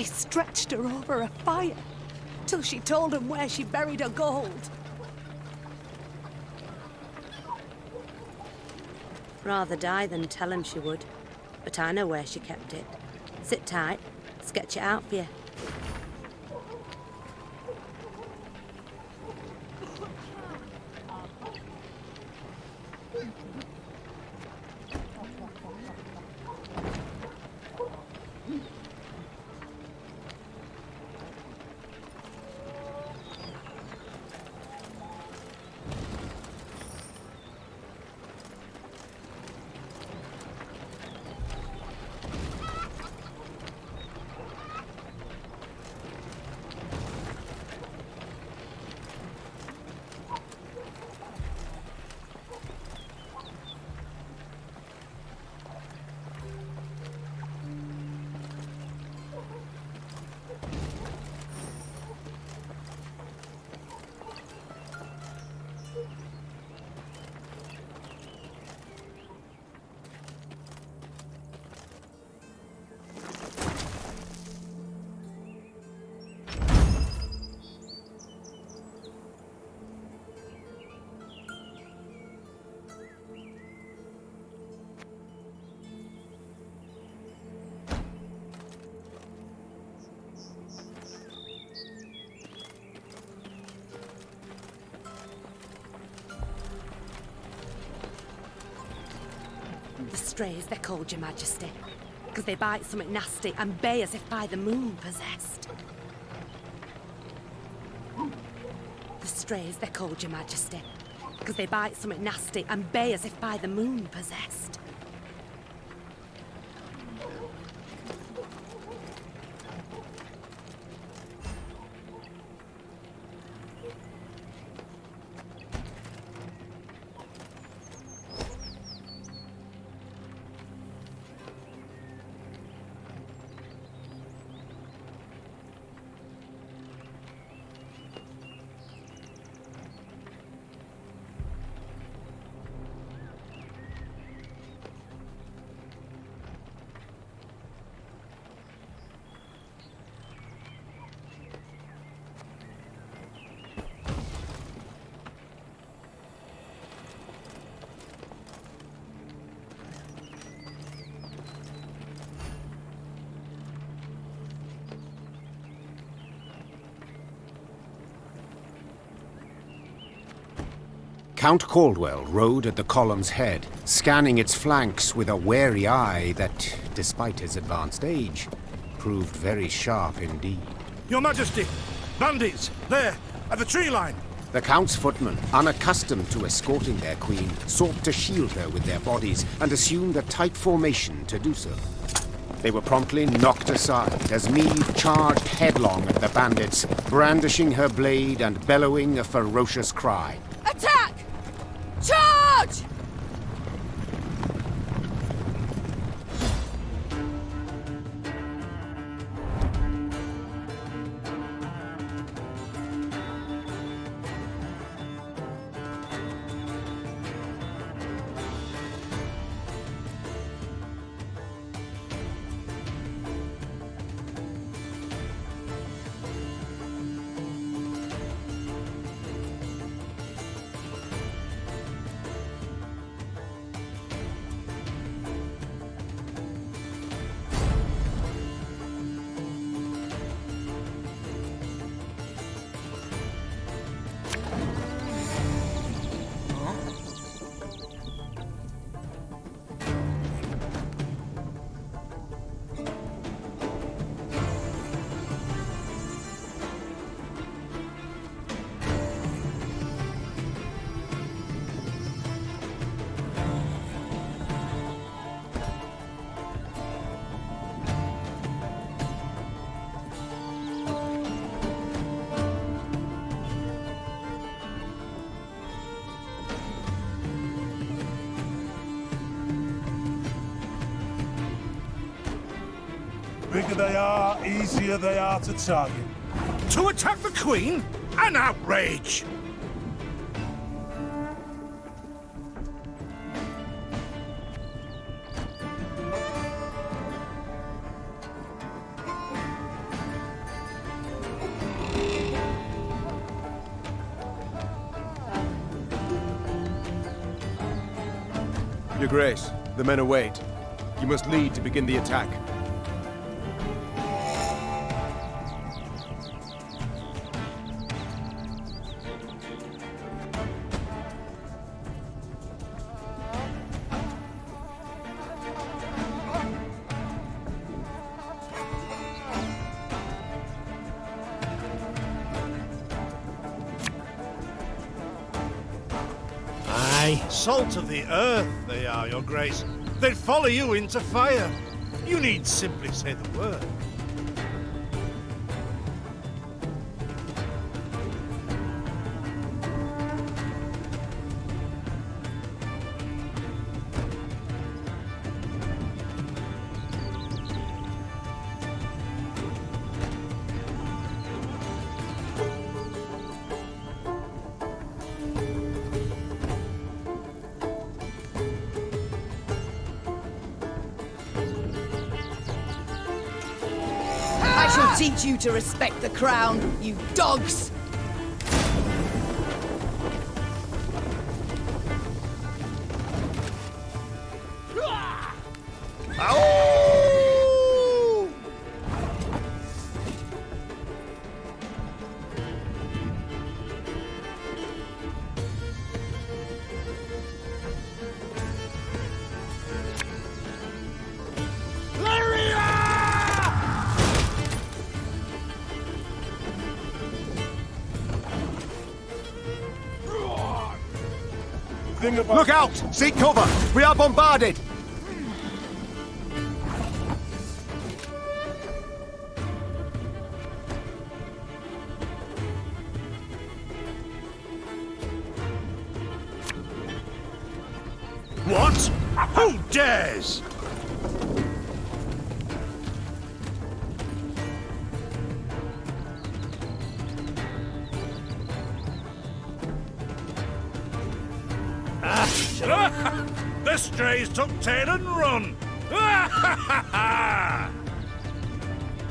They stretched her over a fire till she told them where she buried her gold. Rather die than tell him she would. But I know where she kept it. Sit tight, sketch it out for you. The strays, they're called, Your Majesty, because they bite something nasty and bay as if by the moon possessed. The strays, they're called, Your Majesty, because they bite something nasty and bay as if by the moon possessed. Count Caldwell rode at the column's head, scanning its flanks with a wary eye that, despite his advanced age, proved very sharp indeed. Your Majesty! Bandits! There! At the tree line! The Count's footmen, unaccustomed to escorting their queen, sought to shield her with their bodies and assumed a tight formation to do so. They were promptly knocked aside as Meve charged headlong at the bandits, brandishing her blade and bellowing a ferocious cry. Attack! Charge! Bigger they are, easier they are to target. To attack the Queen? An outrage! Your Grace, the men await. You must lead to begin the attack. Salt of the earth, they are, Your Grace. They'd follow you into fire. You need simply say the word. I shall teach you to respect the crown, you dogs! Look out! Seek cover! We are bombarded! What? Who dares? The strays took tail and run!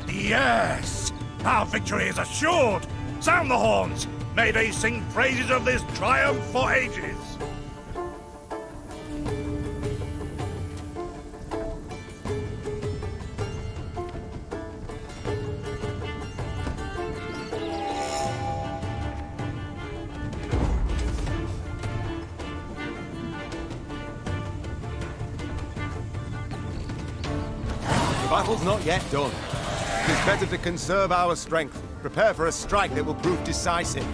Yes! Our victory is assured! Sound the horns! May they sing praises of this triumph for ages! The battle's not yet done. It is better to conserve our strength. Prepare for a strike that will prove decisive.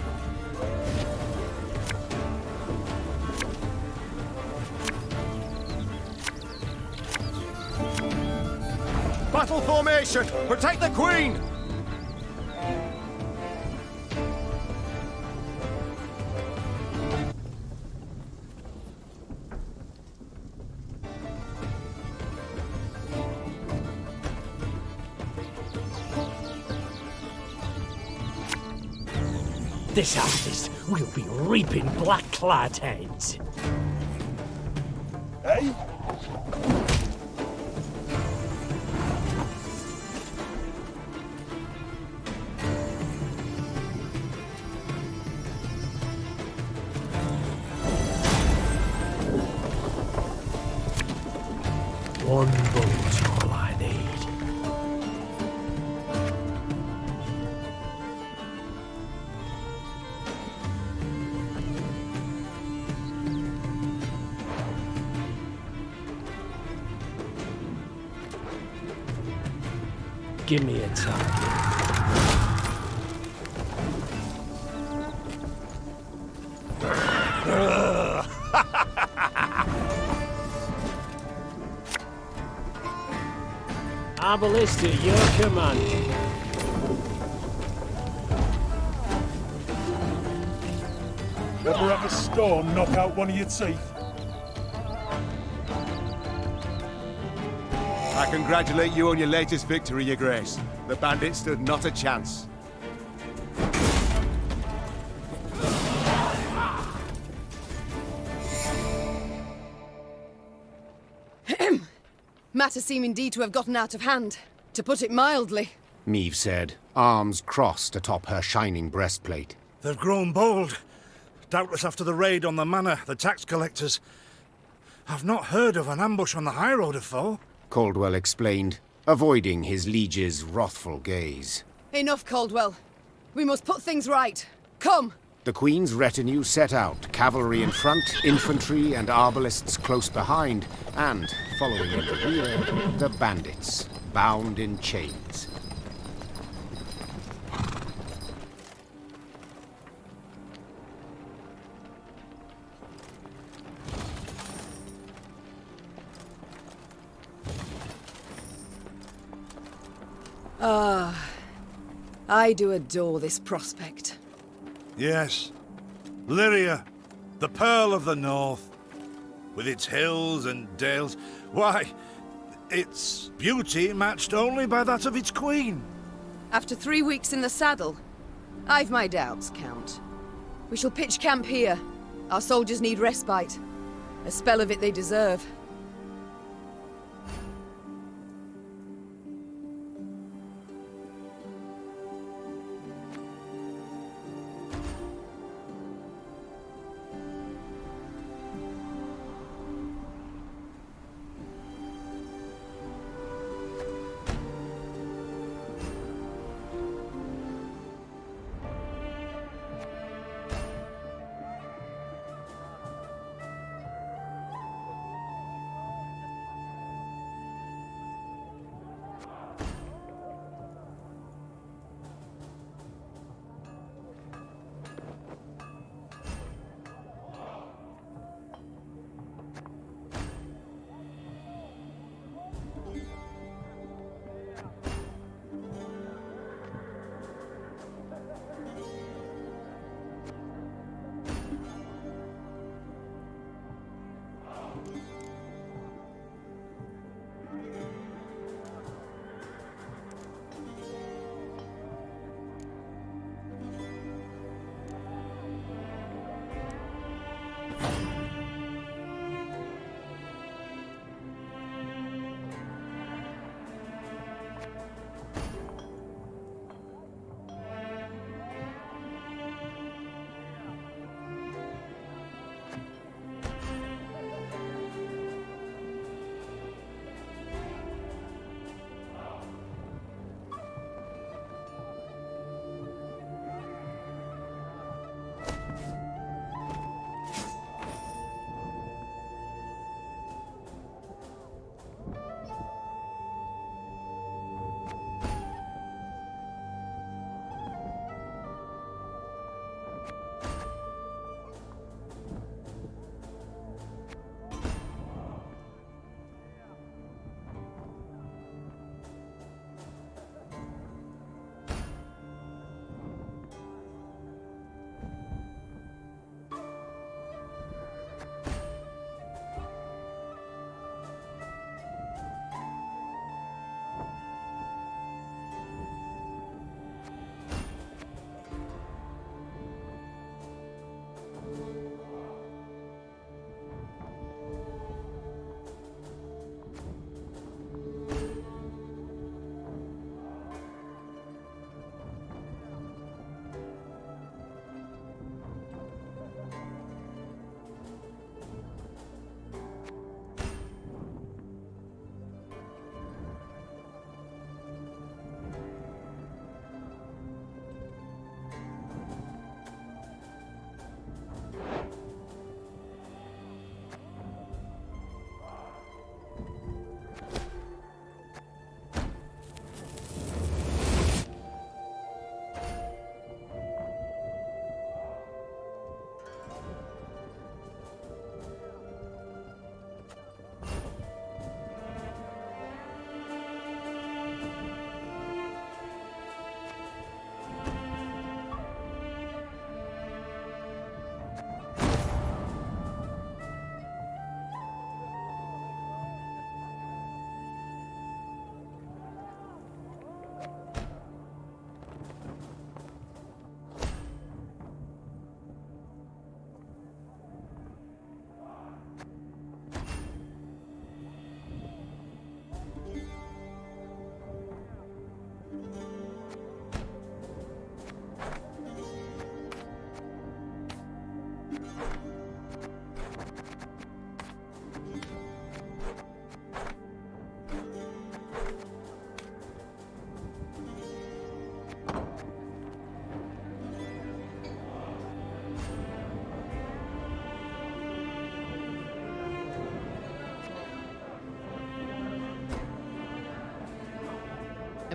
Battle formation! Protect the Queen! This artist will be reaping black-clad heads. Hey? One bullet's all I need. Give me a target. Our ballista, your command. Ever have a storm knock out one of your teeth? I congratulate you on your latest victory, Your Grace. The bandits stood not a chance. Matters seem indeed to have gotten out of hand, to put it mildly. Meve said, arms crossed atop her shining breastplate. They've grown bold. Doubtless after the raid on the manor, the tax collectors. I've not heard of an ambush on the high road afore. Caldwell explained, avoiding his liege's wrathful gaze. Enough, Caldwell. We must put things right. Come! The Queen's retinue set out, cavalry in front, infantry and arbalists close behind, and, following in the rear, the bandits, bound in chains. I do adore this prospect. Yes. Lyria, the Pearl of the North. With its hills and dales. Why, its beauty matched only by that of its queen. After 3 weeks in the saddle, I've my doubts, Count. We shall pitch camp here. Our soldiers need respite. A spell of it they deserve.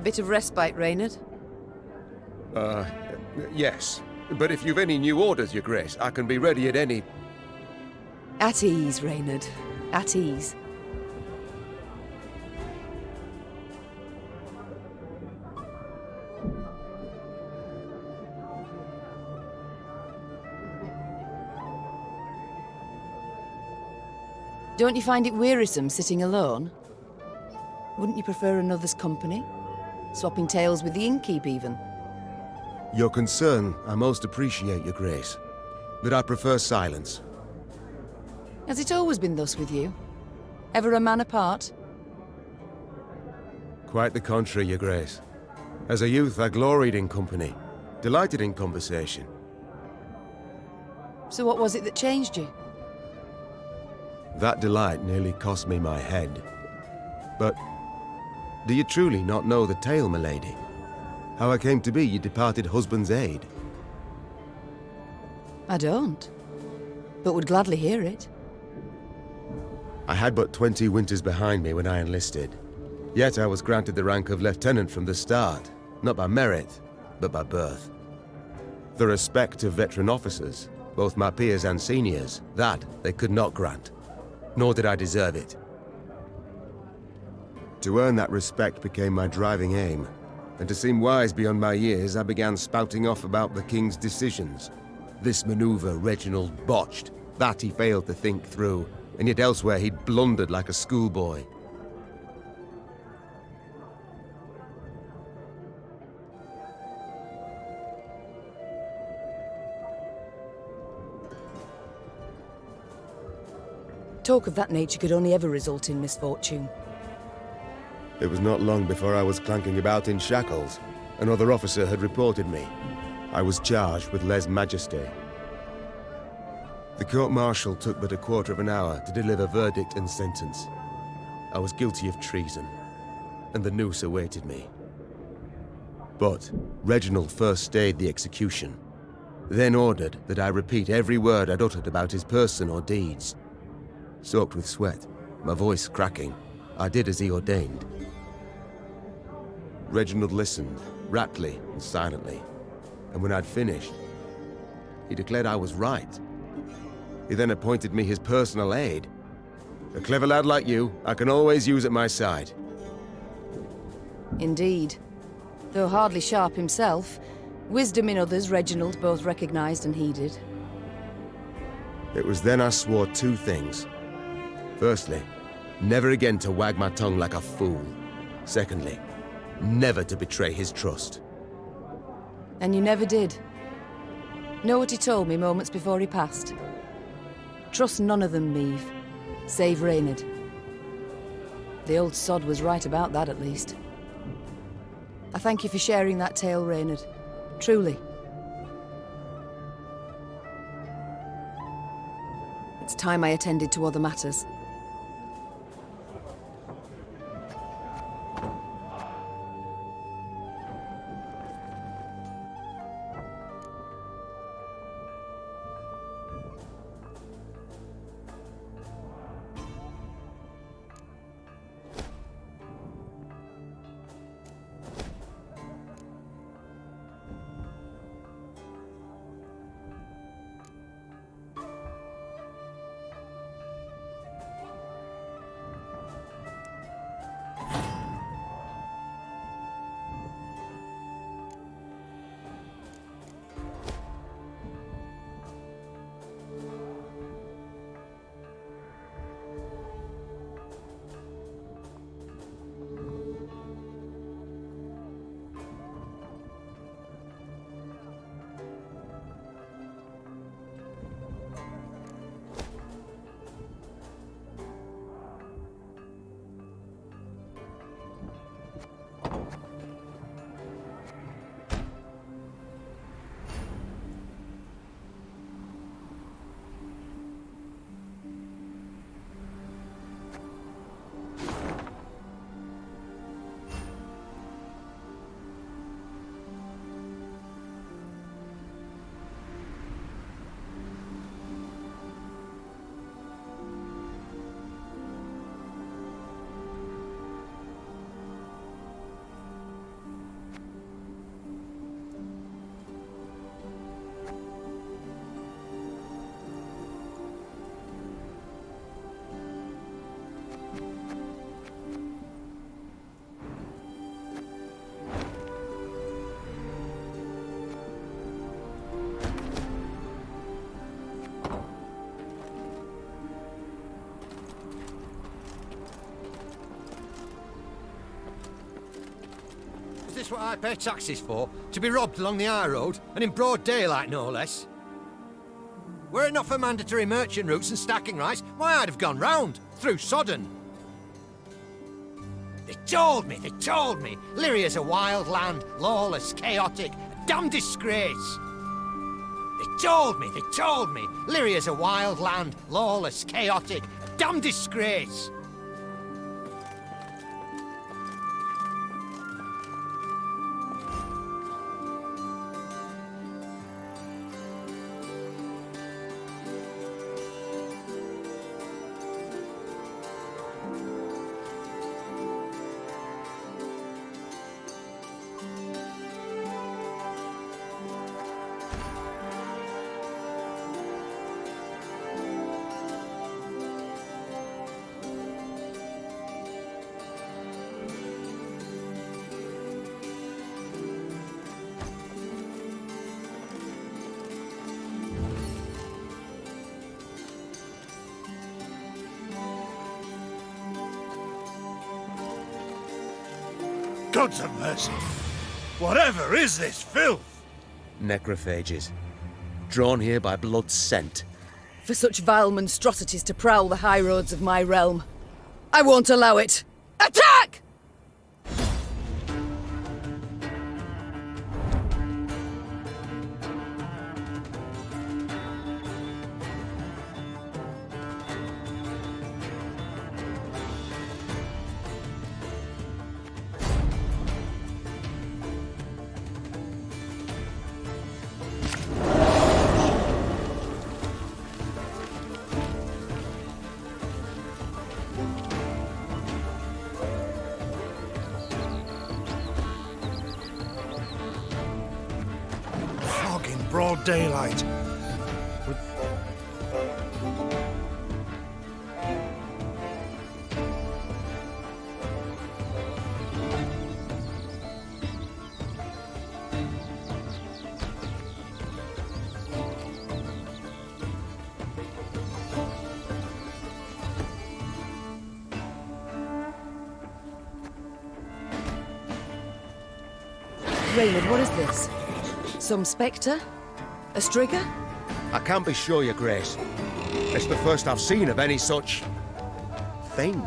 bit of respite, Reynard? Yes. But if you've any new orders, Your Grace, I can be ready at any... At ease, Reynard. At ease. Don't you find it wearisome sitting alone? Wouldn't you prefer another's company? Swapping tales with the innkeep, even? Your concern, I most appreciate, Your Grace. But I prefer silence. Has it always been thus with you? Ever a man apart? Quite the contrary, Your Grace. As a youth, I gloried in company, delighted in conversation. So what was it that changed you? That delight nearly cost me my head. But do you truly not know the tale, milady? How I came to be your departed husband's aide? I don't, but would gladly hear it. I had but 20 winters behind me when I enlisted. Yet I was granted the rank of lieutenant from the start, not by merit, but by birth. The respect of veteran officers, both my peers and seniors, that they could not grant. Nor did I deserve it. To earn that respect became my driving aim, and to seem wise beyond my years, I began spouting off about the king's decisions. This maneuver Reginald botched, that he failed to think through, and yet elsewhere he'd blundered like a schoolboy. Talk of that nature could only ever result in misfortune. It was not long before I was clanking about in shackles. Another officer had reported me. I was charged with lèse-majesté. The court-martial took but a quarter of an hour to deliver verdict and sentence. I was guilty of treason, and the noose awaited me. But Reginald first stayed the execution, then ordered that I repeat every word I'd uttered about his person or deeds. Soaked with sweat, my voice cracking, I did as he ordained. Reginald listened, raptly and silently, and when I'd finished, he declared I was right. He then appointed me his personal aide. A clever lad like you, I can always use at my side. Indeed. Though hardly sharp himself, wisdom in others Reginald both recognized and heeded. It was then I swore two things. Firstly, never again to wag my tongue like a fool. Secondly, never to betray his trust. And you never did. Know what he told me moments before he passed? Trust none of them, Meve, save Reynard. The old sod was right about that, at least. I thank you for sharing that tale, Reynard. Truly. It's time I attended to other matters. what I pay taxes for? To be robbed along the high road, and in broad daylight, no less? Were it not for mandatory merchant routes and stacking rights, why, I'd have gone round, through Sodden. They told me! Lyria's a wild land, lawless, chaotic, a damn disgrace! They told me! Lyria's a wild land, lawless, chaotic, a damn disgrace! Gods of mercy! Whatever is this filth? Necrophages. Drawn here by blood's scent. For such vile monstrosities to prowl the high roads of my realm. I won't allow it! Attack! Broad daylight. Raynard, what is this? Some spectre? A strigger? I can't be sure, Your Grace. It's the first I've seen of any such... thing.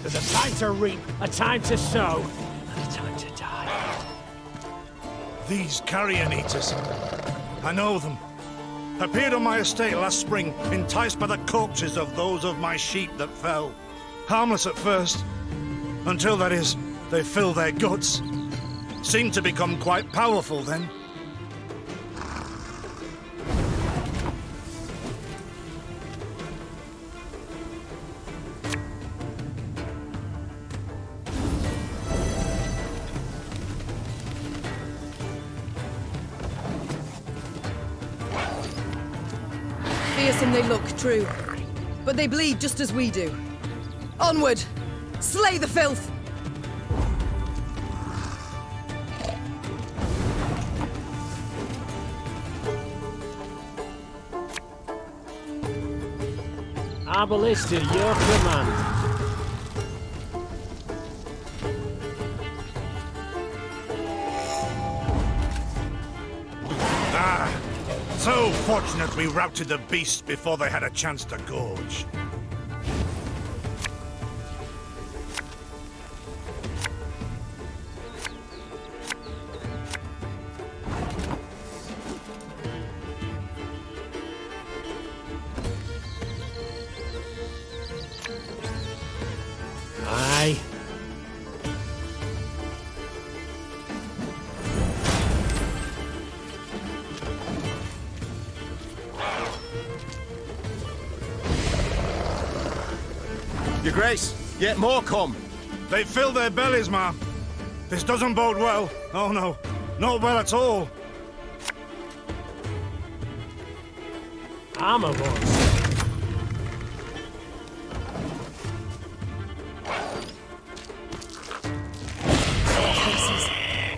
There's a time to reap, a time to sow, and a time to die. These carrion eaters. I know them. Appeared on my estate last spring, enticed by the corpses of those of my sheep that fell. Harmless at first, until, that is, they fill their guts. Seemed to become quite powerful then. Fearsome they look, true. But they bleed just as we do. Onward! Slay the filth! Our is to your command. So fortunate we routed the beasts before they had a chance to gorge. Aye, Your Grace, yet more come. They fill their bellies, ma'am. This doesn't bode well. Oh no, not well at all. Armor boss.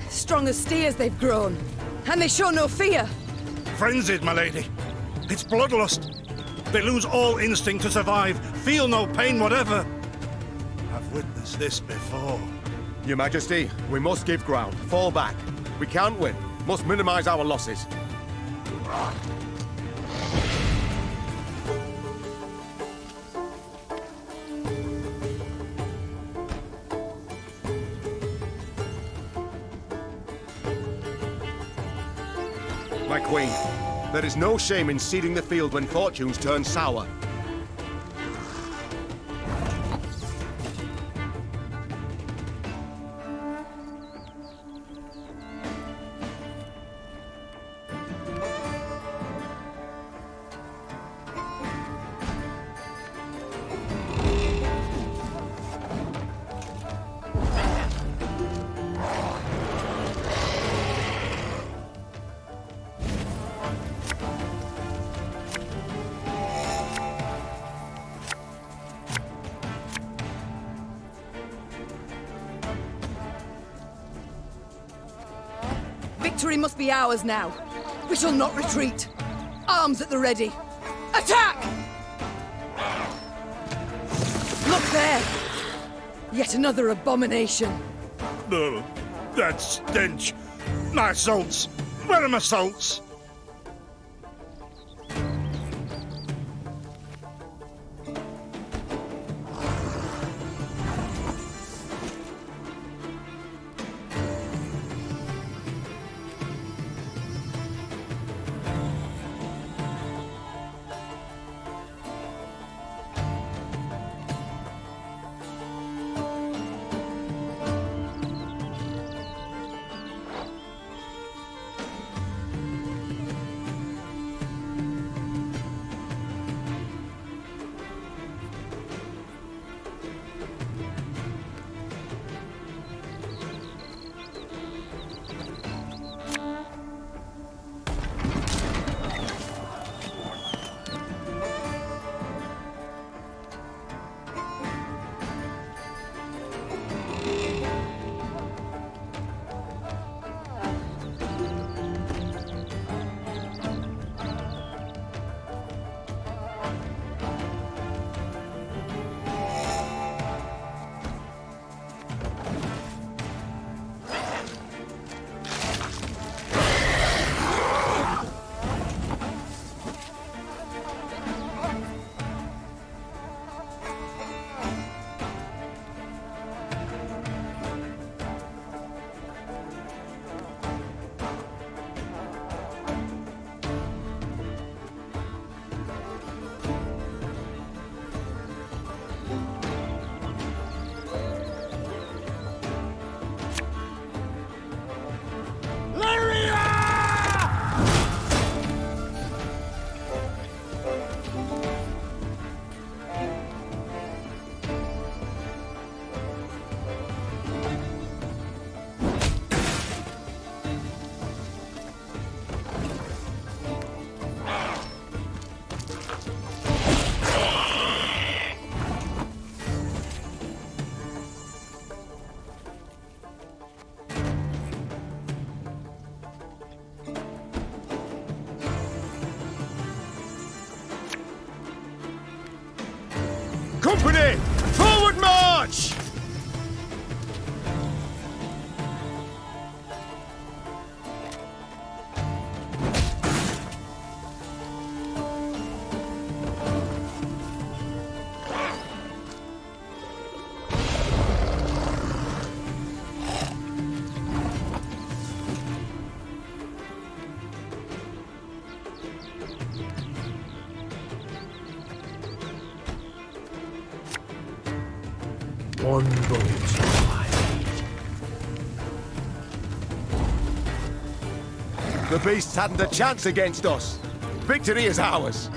Strong as steers they've grown. And they show no fear. Frenzied, my lady. It's bloodlust. They lose all instinct to survive, feel no pain whatever. I've witnessed this before. Your Majesty, we must give ground. Fall back. We can't win. Must minimize our losses. My queen, there is no shame in ceding the field when fortunes turn sour. Victory must be ours now. We shall not retreat. Arms at the ready. Attack! Look there! Yet another abomination. No, that stench. My salts. Where are my salts? Company! Forward march! One vote. The beasts hadn't a chance against us. Victory is ours.